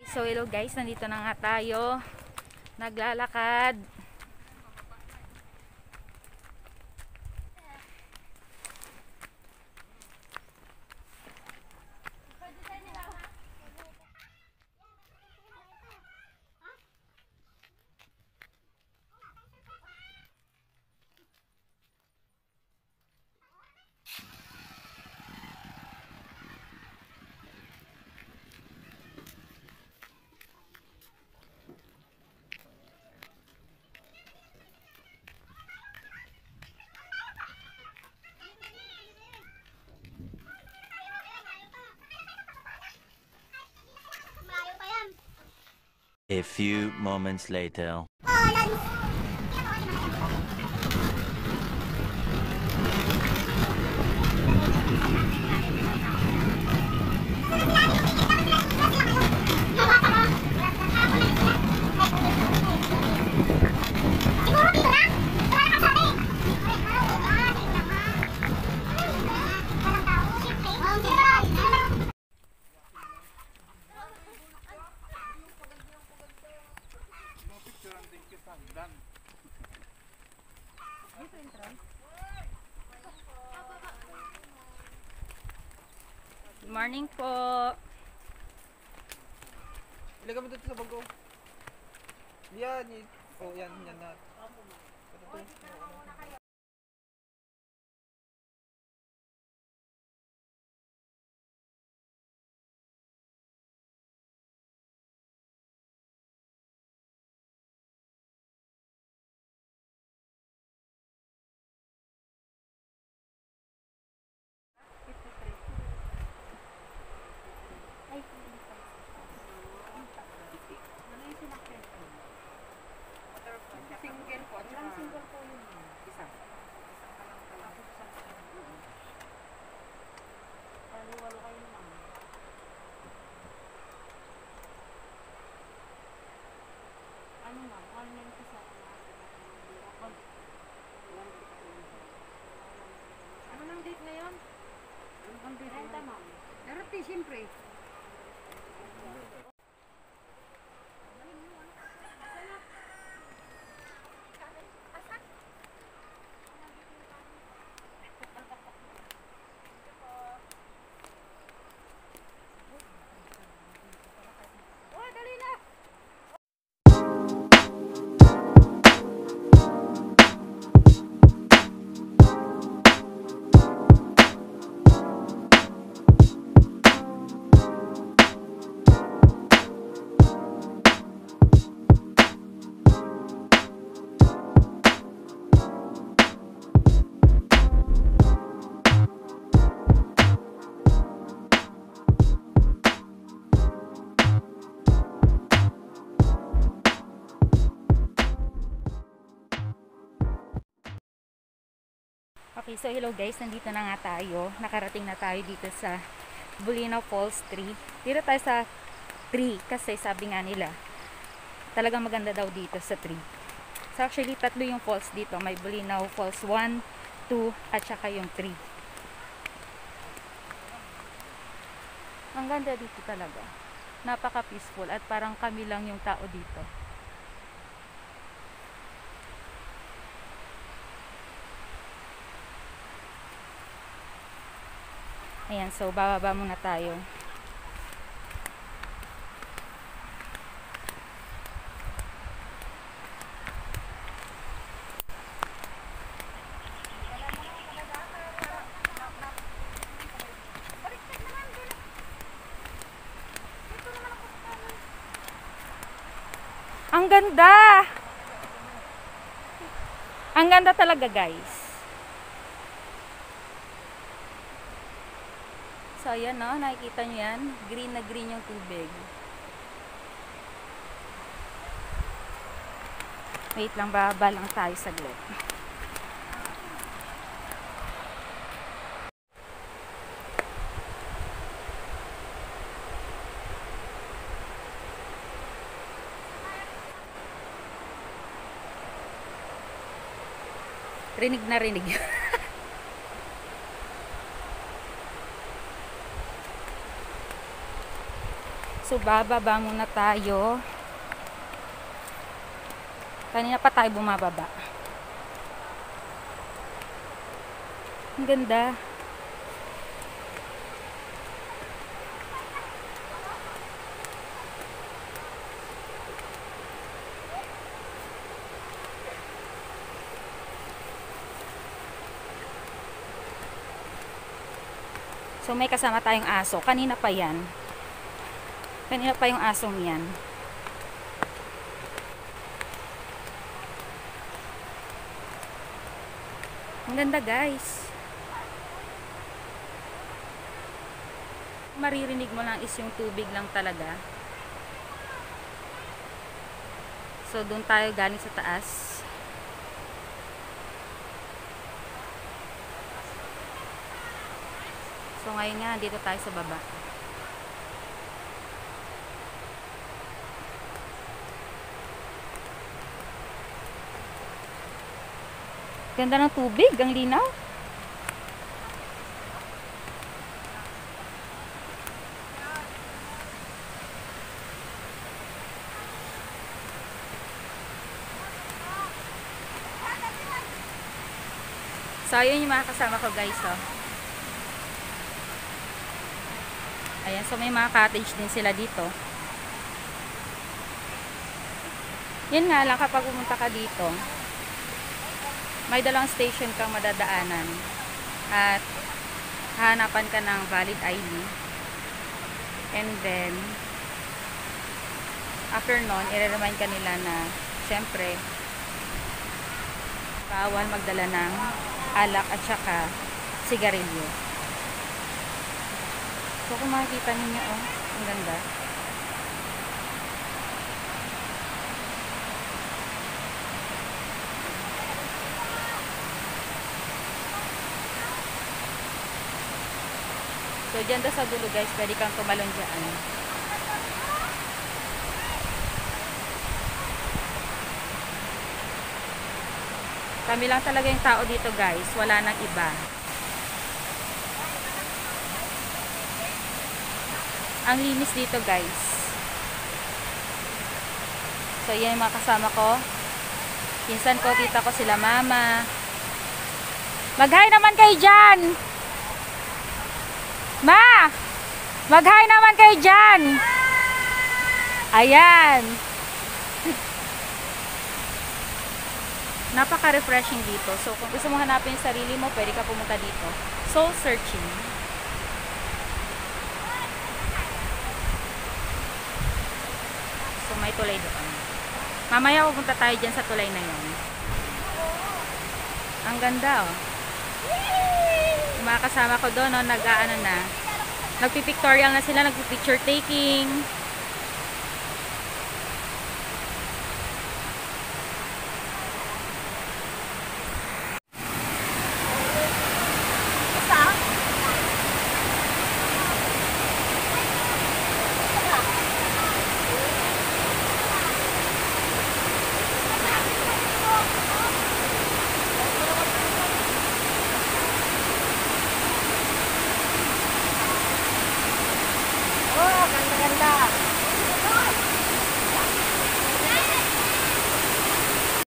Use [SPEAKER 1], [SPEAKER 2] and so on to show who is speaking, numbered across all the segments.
[SPEAKER 1] So hello guys, nandito na nga tayo. Naglalakad.
[SPEAKER 2] A few moments later.
[SPEAKER 1] Good morning po.
[SPEAKER 3] Ilagay mo dito sa bago. Yan. Oh, yan na.
[SPEAKER 1] Single po. Ilang single po yun? Isa. Walo kayo naman. Ano ma'am? 190 sa ano nang date ngayon? Ano bang date? Renta ma'am. Darating siyempre. Okay, so hello guys, nandito na nga tayo. Nakarating na tayo dito sa Bulinaw Falls 3. Dito tayo sa 3 kasi sabi nga nila talagang maganda daw dito sa 3. So actually tatlo yung falls dito. May Bulinaw Falls 1, 2 at saka yung 3. Ang ganda dito talaga. Napaka peaceful at parang kami lang yung tao dito. Ayan, so bababa muna tayo. Ang ganda! Ang ganda talaga, guys. So, ayan no, nakikita nyo yan. Green na green yung tubig. Wait lang, bababa lang tayo saglit. Rinig na rinig. So, bababa muna tayo. Kanina pa tayo bumababa. Ang ganda. So, may kasama tayong aso. Kanina pa yan. Kanina pa yung asong yan. Ang ganda, guys. Maririnig mo lang is yung tubig lang talaga. So, doon tayo galing sa taas. So, ngayon nga, dito tayo sa baba. Ganda ng tubig, ang linaw. So, ayun yung mga kasama ko, guys, oh. Ayan, so may mga cottage din sila dito. Yan nga lang, kapag pumunta ka dito, may dalawang station kang madadaanan at hahanapan ka ng valid ID, and then after nun, i-remind ka nila na syempre bawal magdala ng alak at saka sigarilyo. So kung makikita ninyo, oh, ang ganda. So, dyan daw sa dulo, guys, pwede kang tumalon dyan. Kami lang talaga yung tao dito, guys. Wala nang iba. Ang linis dito, guys. So, yan yung mga kasama ko. Pinsan ko, tita ko, sila mama. Mag-hi naman kayo dyan! Ma! Mag-hi naman kayo dyan! Ayan! Napaka-refreshing dito. So, kung gusto mo hanapin yung sarili mo, pwede ka pumunta dito. Soul searching. So, may tulay doon. Mamaya pupunta tayo dyan sa tulay na yan. Ang ganda, oh. Yung mga kasama ko doon, no, nag-aano na. Nagpipictorial na sila, nagpipicture taking.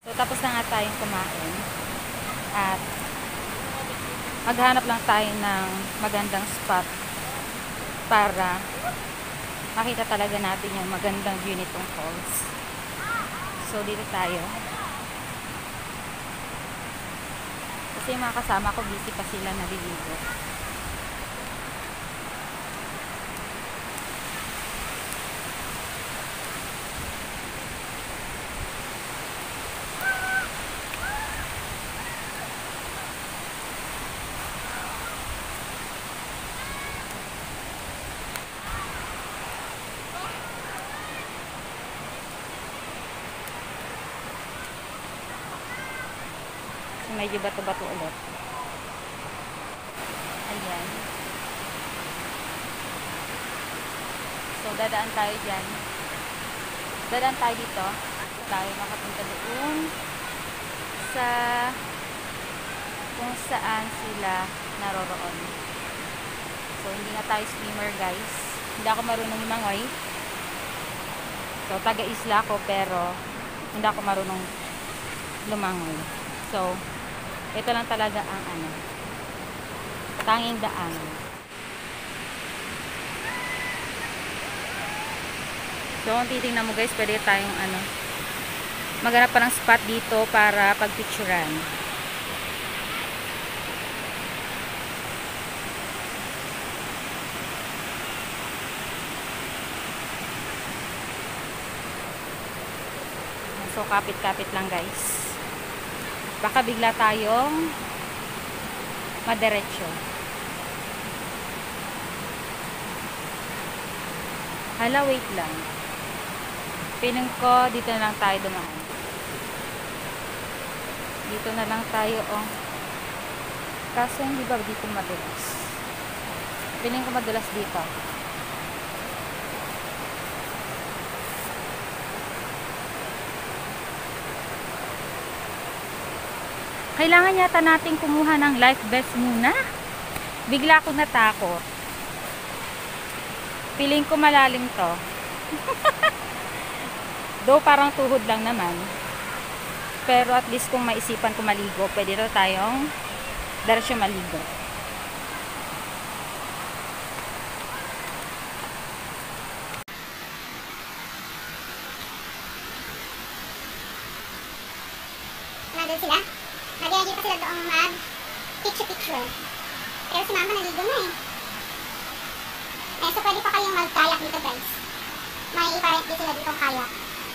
[SPEAKER 1] So, tapos na nga tayong kumain. At maghanap lang tayo ng magandang spot para makita talaga natin yung magandang view nitong falls. So, dito tayo. Kasi yung mga kasama ko, busy pa sila naliligo. Medyo bato-bato ulit. Ayan. So, dadaan tayo dyan. Dadaan tayo dito. Tayo makapunta doon sa kung saan sila naroroon. So, hindi na tayo swimmer, guys. Hindi ako marunong lumangoy. So, taga-isla ako pero hindi ako marunong lumangoy. So, ito lang talaga ang tanging daan. So, kung titingnan mo guys, pwede tayong maghanap pa ng spot dito para pagpicturan. So, kapit-kapit lang guys. Baka bigla tayong madiretso. Hala, wait lang. Piling ko, dito na lang tayo dumaan. Dito na lang tayo, oh. Kaso, hindi ba dito madulas? Piling ko madulas dito. Kailangan yata natin kumuha ng life vest muna. Bigla akong natakot. Piling ko malalim to. Though parang tuhod lang naman. Pero at least kung maisipan ko maligo, pwede na tayong diretso maligo.
[SPEAKER 4] Nandun sila. Nag-energy pa sila doong mag-picture-picture. Pero si mama naligo na eh. So pwede pa kayong mag-kayak dito guys. May iparent din sila dito kayak.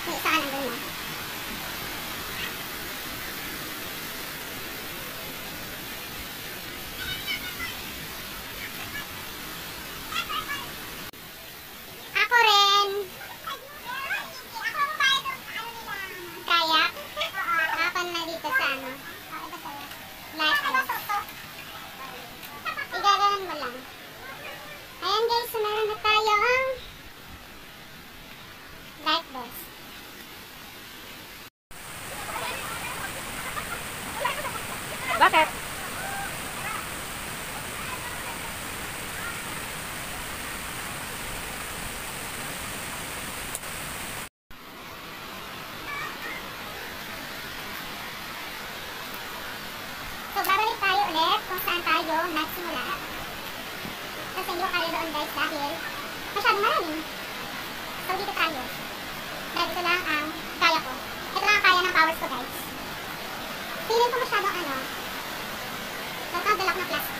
[SPEAKER 4] May isa ka nandun na. Ako rin. Kayak. Ako na dito sa life vest. Igagalan mo lang. Ayan guys, so meron na tayong life vest.
[SPEAKER 1] Bakit?
[SPEAKER 4] So babalik tayo ulit kung saan tayo nagsimula. Kasi hindi ko kaya doon guys dahil masyadong maraming. So dito tayo. Dahil ito lang ang kaya ko. Ito lang ang kaya ng powers ko guys. Feeling ko masyadong nagkadalak na plastic.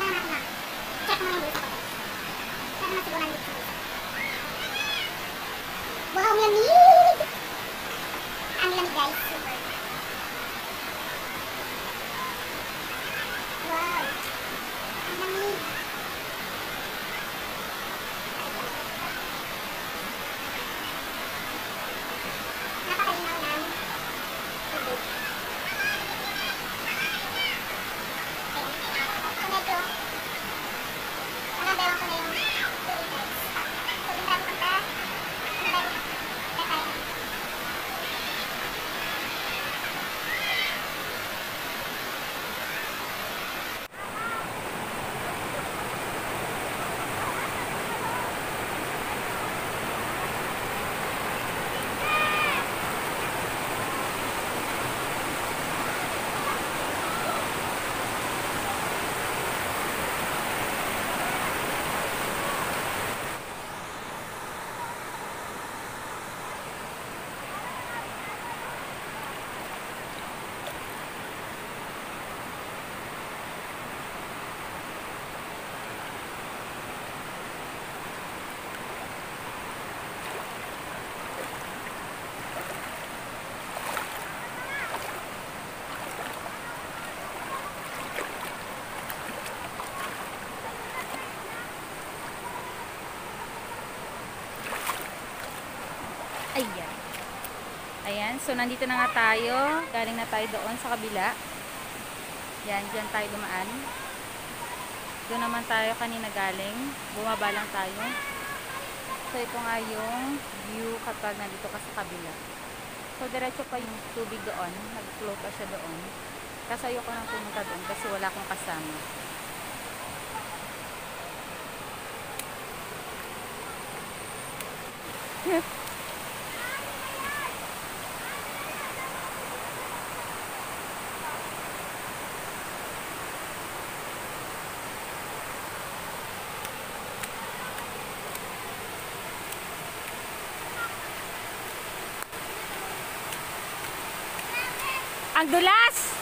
[SPEAKER 4] Na. Check mo yung bulsa ko guys. Pero masiguran dito sa bulsa. Wow, ang lamig! Ang lamig guys. Super. Wow. Ang lamig. Napakalinaw ng tubig. Ayan. So medyo nagabewan ko na yung tubig guys. So dun tayo punta.
[SPEAKER 1] Ayan. Ayan. So, nandito na nga tayo. Galing na tayo doon sa kabila. Yan. Diyan tayo dumaan. Doon naman tayo kanina galing. Bumaba lang tayo. So, ito nga yung view kapag nandito ka sa kabila. So, diretso pa yung tubig doon. Nag-flow pa siya doon. Kasi ayoko nang pumunta doon kasi wala akong kasama. Ang dulas!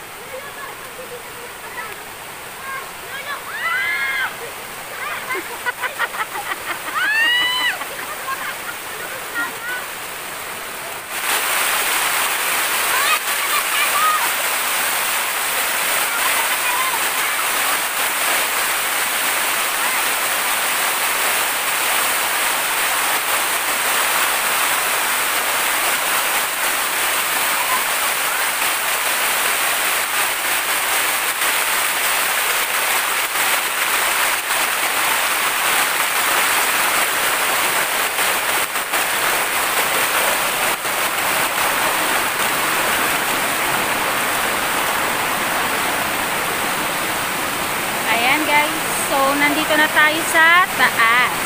[SPEAKER 1] Ayan guys, so nandito na tayo sa taas.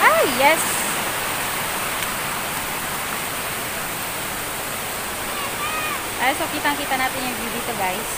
[SPEAKER 1] Ah, yes! Ay, so kitang-kita natin yung view dito guys.